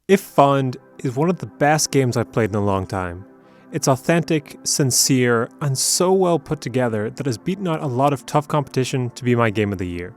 If Found is one of the best games I've played in a long time. It's authentic, sincere, and so well put together that has beaten out a lot of tough competition to be my game of the year.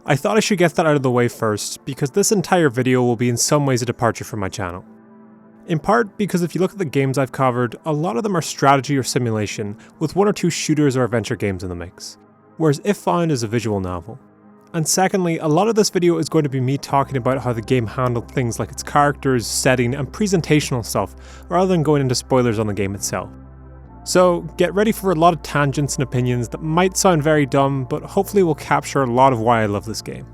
I thought I should get that out of the way first, because this entire video will be in some ways a departure from my channel. In part because if you look at the games I've covered, a lot of them are strategy or simulation, with one or two shooters or adventure games in the mix, whereas If Found is a visual novel. And secondly, a lot of this video is going to be me talking about how the game handled things like its characters, setting, and presentational stuff, rather than going into spoilers on the game itself. So get ready for a lot of tangents and opinions that might sound very dumb, but hopefully will capture a lot of why I love this game.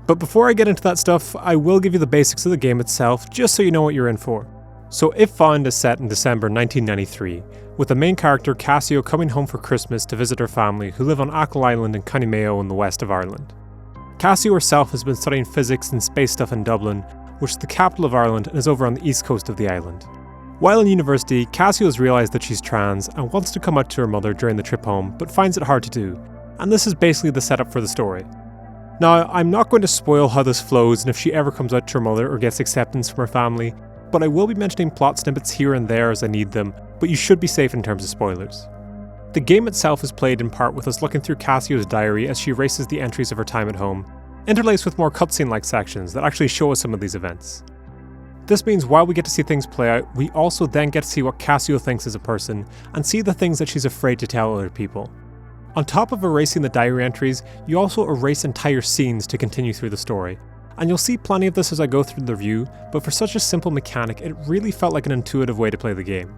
But before I get into that stuff, I will give you the basics of the game itself, just so you know what you're in for. So If Found is set in December 1993, with the main character Cassio coming home for Christmas to visit her family who live on Achill Island in County Mayo in the west of Ireland. Cassio herself has been studying physics and space stuff in Dublin, which is the capital of Ireland and is over on the east coast of the island. While in university, Cassio has realised that she's trans and wants to come out to her mother during the trip home, but finds it hard to do, and this is basically the setup for the story. Now, I'm not going to spoil how this flows and if she ever comes out to her mother or gets acceptance from her family, but I will be mentioning plot snippets here and there as I need them, but you should be safe in terms of spoilers. The game itself is played in part with us looking through Cassio's diary as she erases the entries of her time at home, interlaced with more cutscene-like sections that actually show us some of these events. This means while we get to see things play out, we also then get to see what Cassio thinks as a person, and see the things that she's afraid to tell other people. On top of erasing the diary entries, you also erase entire scenes to continue through the story. And you'll see plenty of this as I go through the review, but for such a simple mechanic, it really felt like an intuitive way to play the game.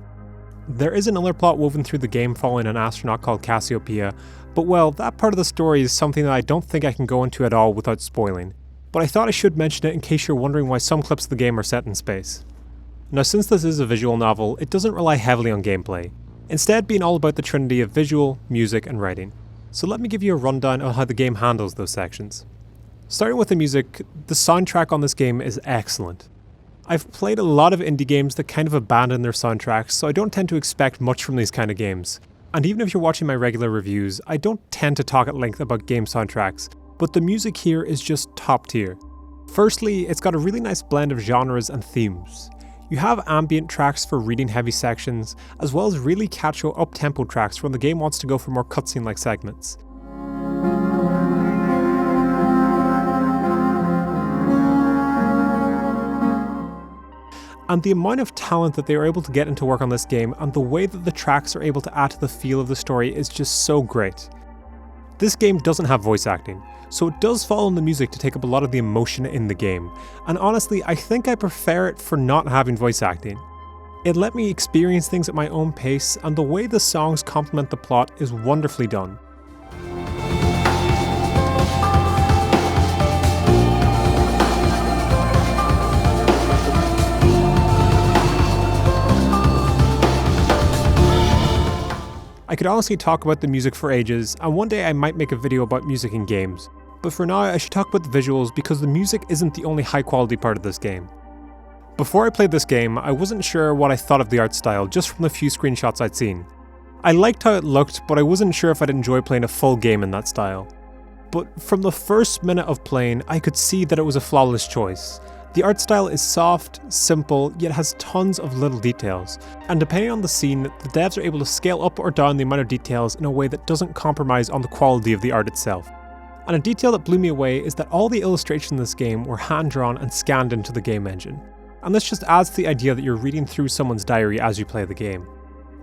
There is another plot woven through the game following an astronaut called Cassiopeia, but well, that part of the story is something that I don't think I can go into at all without spoiling, but I thought I should mention it in case you're wondering why some clips of the game are set in space. Now, since this is a visual novel, it doesn't rely heavily on gameplay, instead being all about the trinity of visual, music, and writing. So let me give you a rundown on how the game handles those sections. Starting with the music, the soundtrack on this game is excellent. I've played a lot of indie games that kind of abandon their soundtracks, so I don't tend to expect much from these kind of games. And even if you're watching my regular reviews, I don't tend to talk at length about game soundtracks, but the music here is just top tier. Firstly, it's got a really nice blend of genres and themes. You have ambient tracks for reading heavy sections, as well as really catchy up-tempo tracks when the game wants to go for more cutscene-like segments. And the amount of talent that they are able to get into work on this game and the way that the tracks are able to add to the feel of the story is just so great. This game doesn't have voice acting, so it does fall on the music to take up a lot of the emotion in the game, and honestly I think I prefer it for not having voice acting. It let me experience things at my own pace, and the way the songs complement the plot is wonderfully done. I could honestly talk about the music for ages, and one day I might make a video about music in games, but for now I should talk about the visuals because the music isn't the only high quality part of this game. Before I played this game, I wasn't sure what I thought of the art style just from the few screenshots I'd seen. I liked how it looked, but I wasn't sure if I'd enjoy playing a full game in that style. But from the first minute of playing, I could see that it was a flawless choice. The art style is soft, simple, yet has tons of little details, and depending on the scene, the devs are able to scale up or down the amount of details in a way that doesn't compromise on the quality of the art itself. And a detail that blew me away is that all the illustrations in this game were hand-drawn and scanned into the game engine. And this just adds to the idea that you're reading through someone's diary as you play the game.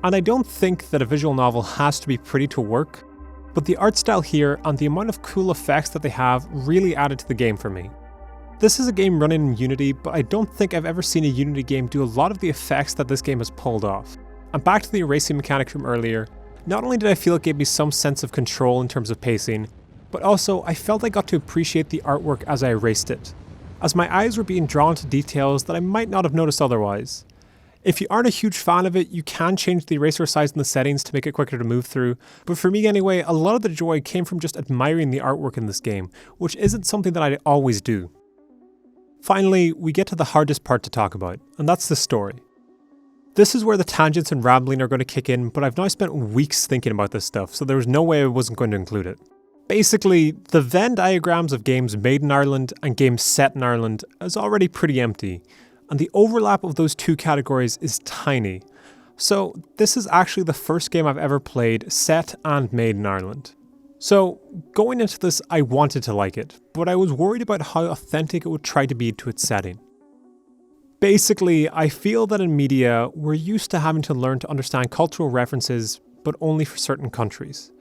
And I don't think that a visual novel has to be pretty to work, but the art style here and the amount of cool effects that they have really added to the game for me. This is a game running in Unity, but I don't think I've ever seen a Unity game do a lot of the effects that this game has pulled off. And back to the erasing mechanic from earlier, not only did I feel it gave me some sense of control in terms of pacing, but also I felt I got to appreciate the artwork as I erased it, as my eyes were being drawn to details that I might not have noticed otherwise. If you aren't a huge fan of it, you can change the eraser size in the settings to make it quicker to move through, but for me anyway, a lot of the joy came from just admiring the artwork in this game, which isn't something that I always do. Finally, we get to the hardest part to talk about, and that's the story. This is where the tangents and rambling are going to kick in, but I've now spent weeks thinking about this stuff, so there was no way I wasn't going to include it. Basically, the Venn diagrams of games made in Ireland and games set in Ireland is already pretty empty, and the overlap of those two categories is tiny. So this is actually the first game I've ever played set and made in Ireland. So going into this, I wanted to like it, but I was worried about how authentic it would try to be to its setting. Basically, I feel that in media, we're used to having to learn to understand cultural references, but only for certain countries.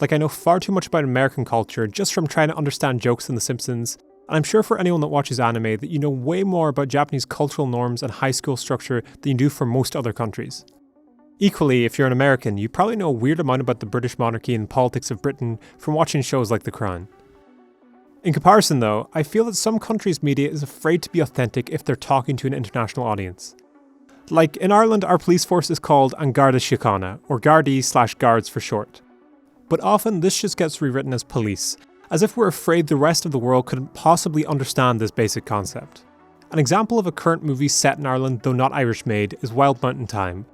Like, I know far too much about American culture just from trying to understand jokes in The Simpsons, and I'm sure for anyone that watches anime that you know way more about Japanese cultural norms and high school structure than you do for most other countries. Equally, if you're an American, you probably know a weird amount about the British monarchy and politics of Britain from watching shows like The Crown. In comparison though, I feel that some countries' media is afraid to be authentic if they're talking to an international audience. Like, in Ireland, our police force is called An Garda Síochána, or Gardaí/Guards for short. But often this just gets rewritten as police, as if we're afraid the rest of the world couldn't possibly understand this basic concept. An example of a current movie set in Ireland, though not Irish made, is Wild Mountain Thyme.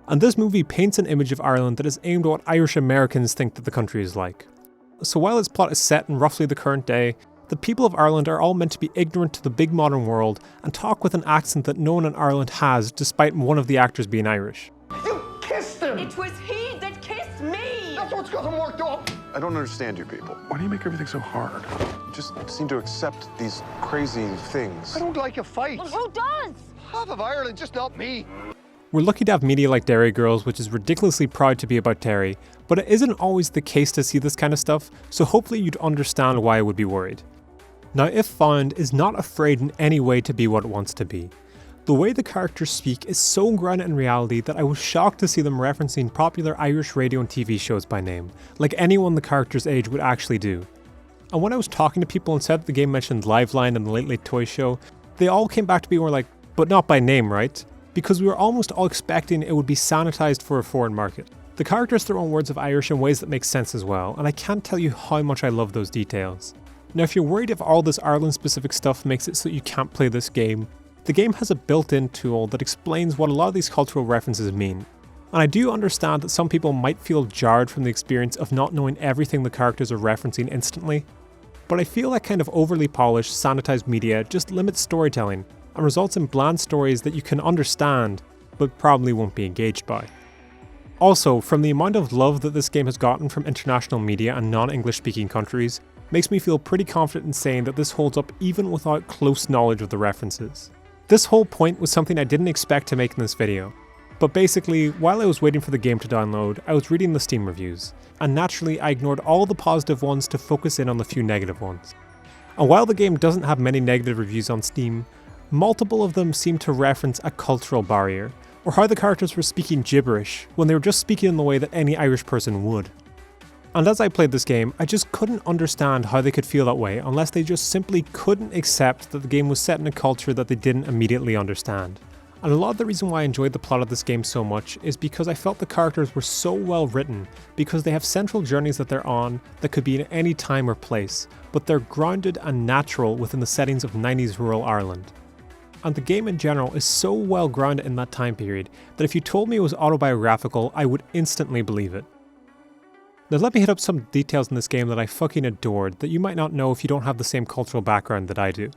And this movie paints an image of Ireland that is aimed at what Irish Americans think that the country is like. So while its plot is set in roughly the current day, the people of Ireland are all meant to be ignorant to the big modern world and talk with an accent that no one in Ireland has, despite one of the actors being Irish. You kissed him! It was he that kissed me! That's what's got him worked up! I don't understand you people. Why do you make everything so hard? You just seem to accept these crazy things. I don't like a fight. Well, who does? Half of Ireland, just not me. We're lucky to have media like Derry Girls, which is ridiculously proud to be about Derry, but it isn't always the case to see this kind of stuff, so hopefully you'd understand why I would be worried. Now, If Found is not afraid in any way to be what it wants to be. The way the characters speak is so grounded in reality that I was shocked to see them referencing popular Irish radio and TV shows by name, like anyone the character's age would actually do. And when I was talking to people and said that the game mentioned Liveline and the Late Late Toy Show, they all came back to me and were like, but not by name, right? Because we were almost all expecting it would be sanitized for a foreign market. The characters throw in words of Irish in ways that make sense as well, and I can't tell you how much I love those details. Now, if you're worried if all this Ireland-specific stuff makes it so you can't play this game, the game has a built-in tool that explains what a lot of these cultural references mean. And I do understand that some people might feel jarred from the experience of not knowing everything the characters are referencing instantly, but I feel that kind of overly polished, sanitized media just limits storytelling and results in bland stories that you can understand, but probably won't be engaged by. Also, from the amount of love that this game has gotten from international media and non-English speaking countries, makes me feel pretty confident in saying that this holds up even without close knowledge of the references. This whole point was something I didn't expect to make in this video, but basically, while I was waiting for the game to download, I was reading the Steam reviews, and naturally I ignored all the positive ones to focus in on the few negative ones. And while the game doesn't have many negative reviews on Steam, multiple of them seem to reference a cultural barrier, or how the characters were speaking gibberish when they were just speaking in the way that any Irish person would. And as I played this game, I just couldn't understand how they could feel that way unless they just simply couldn't accept that the game was set in a culture that they didn't immediately understand. And a lot of the reason why I enjoyed the plot of this game so much is because I felt the characters were so well written, because they have central journeys that they're on that could be in any time or place, but they're grounded and natural within the settings of 90s rural Ireland. And the game in general is so well grounded in that time period that if you told me it was autobiographical, I would instantly believe it. Now let me hit up some details in this game that I fucking adored that you might not know if you don't have the same cultural background that I do.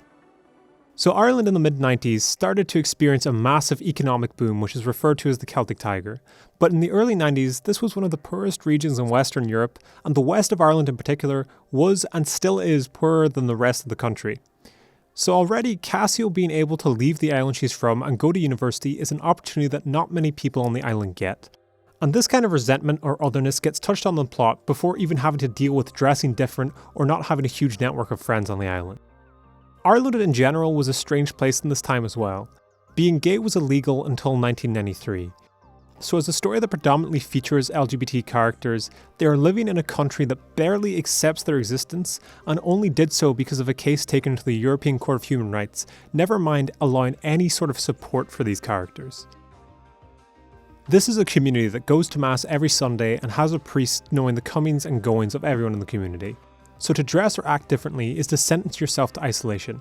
So Ireland in the mid-90s started to experience a massive economic boom which is referred to as the Celtic Tiger, but in the early 90s this was one of the poorest regions in Western Europe, and the west of Ireland in particular was and still is poorer than the rest of the country. So already Cassio being able to leave the island she's from and go to university is an opportunity that not many people on the island get. And this kind of resentment or otherness gets touched on in the plot before even having to deal with dressing different or not having a huge network of friends on the island. Ireland in general was a strange place in this time as well. Being gay was illegal until 1993. So as a story that predominantly features LGBT characters, they are living in a country that barely accepts their existence and only did so because of a case taken to the European Court of Human Rights, never mind allowing any sort of support for these characters. This is a community that goes to mass every Sunday and has a priest knowing the comings and goings of everyone in the community. So to dress or act differently is to sentence yourself to isolation.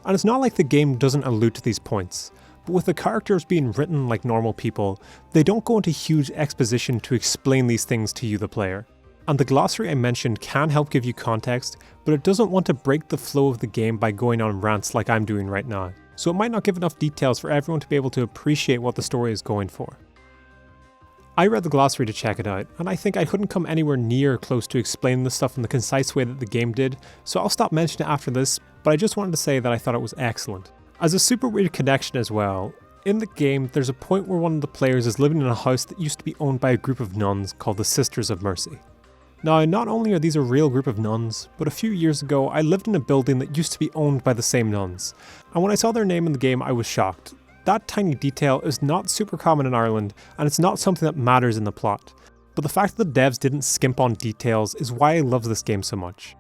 And it's not like the game doesn't allude to these points, but with the characters being written like normal people, they don't go into huge exposition to explain these things to you the player. And the glossary I mentioned can help give you context, but it doesn't want to break the flow of the game by going on rants like I'm doing right now. so it might not give enough details for everyone to be able to appreciate what the story is going for. I read the glossary to check it out, and I think I couldn't come anywhere near close to explaining the stuff in the concise way that the game did, so I'll stop mentioning it after this, but I just wanted to say that I thought it was excellent. As a super weird connection as well, in the game there's a point where one of the players is living in a house that used to be owned by a group of nuns called the Sisters of Mercy. Now, not only are these a real group of nuns, but a few years ago I lived in a building that used to be owned by the same nuns, and when I saw their name in the game I was shocked. That tiny detail is not super common in Ireland, and it's not something that matters in the plot, but the fact that the devs didn't skimp on details is why I love this game so much.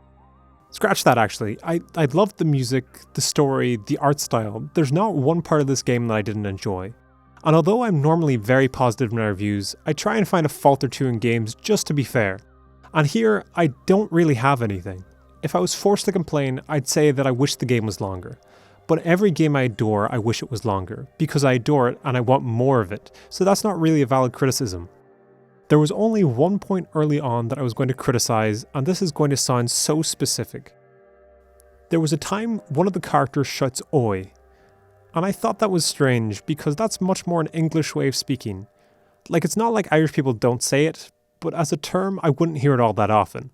Scratch that actually, I loved the music, the story, the art style. There's not one part of this game that I didn't enjoy. And although I'm normally very positive in my reviews, I try and find a fault or two in games just to be fair. And here, I don't really have anything. If I was forced to complain, I'd say that I wish the game was longer. But every game I adore, I wish it was longer, because I adore it and I want more of it, so that's not really a valid criticism. There was only one point early on that I was going to criticize, and this is going to sound so specific. There was a time one of the characters shouts "Oi," and I thought that was strange because that's much more an English way of speaking. Like, it's not like Irish people don't say it, but as a term I wouldn't hear it all that often.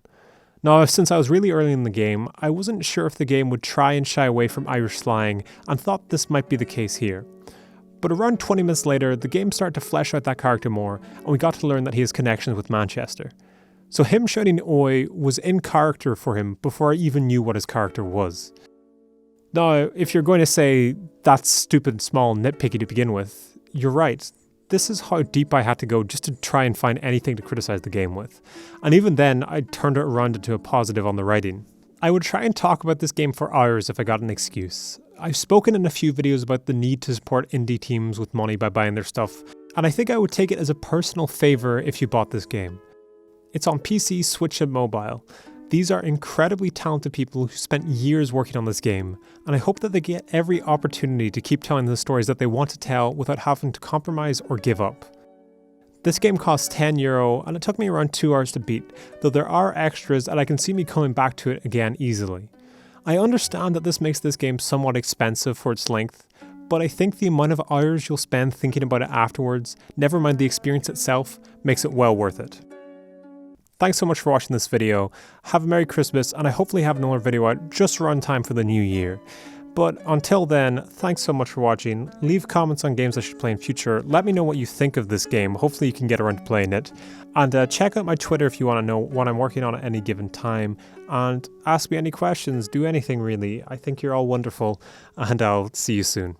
Now, since I was really early in the game, I wasn't sure if the game would try and shy away from Irish slang and thought this might be the case here. But around 20 minutes later, the game started to flesh out that character more, and we got to learn that he has connections with Manchester. So him shouting "Oi" was in character for him before I even knew what his character was. Now, if you're going to say that's stupid, small, nitpicky to begin with, you're right. This is how deep I had to go just to try and find anything to criticize the game with. And even then, I turned it around into a positive on the writing. I would try and talk about this game for hours if I got an excuse. I've spoken in a few videos about the need to support indie teams with money by buying their stuff, and I think I would take it as a personal favour if you bought this game. It's on PC, Switch and mobile. These are incredibly talented people who spent years working on this game, and I hope that they get every opportunity to keep telling the stories that they want to tell without having to compromise or give up. This game costs €10 and it took me around 2 hours to beat, though there are extras and I can see me coming back to it again easily. I understand that this makes this game somewhat expensive for its length, but I think the amount of hours you'll spend thinking about it afterwards, never mind the experience itself, makes it well worth it. Thanks so much for watching this video. Have a Merry Christmas, and I hopefully have another video out just around time for the new year. But until then, thanks so much for watching. Leave comments on games I should play in future. Let me know what you think of this game. Hopefully you can get around to playing it. And check out my Twitter if you want to know what I'm working on at any given time. And ask me any questions. Do anything really. I think you're all wonderful. And I'll see you soon.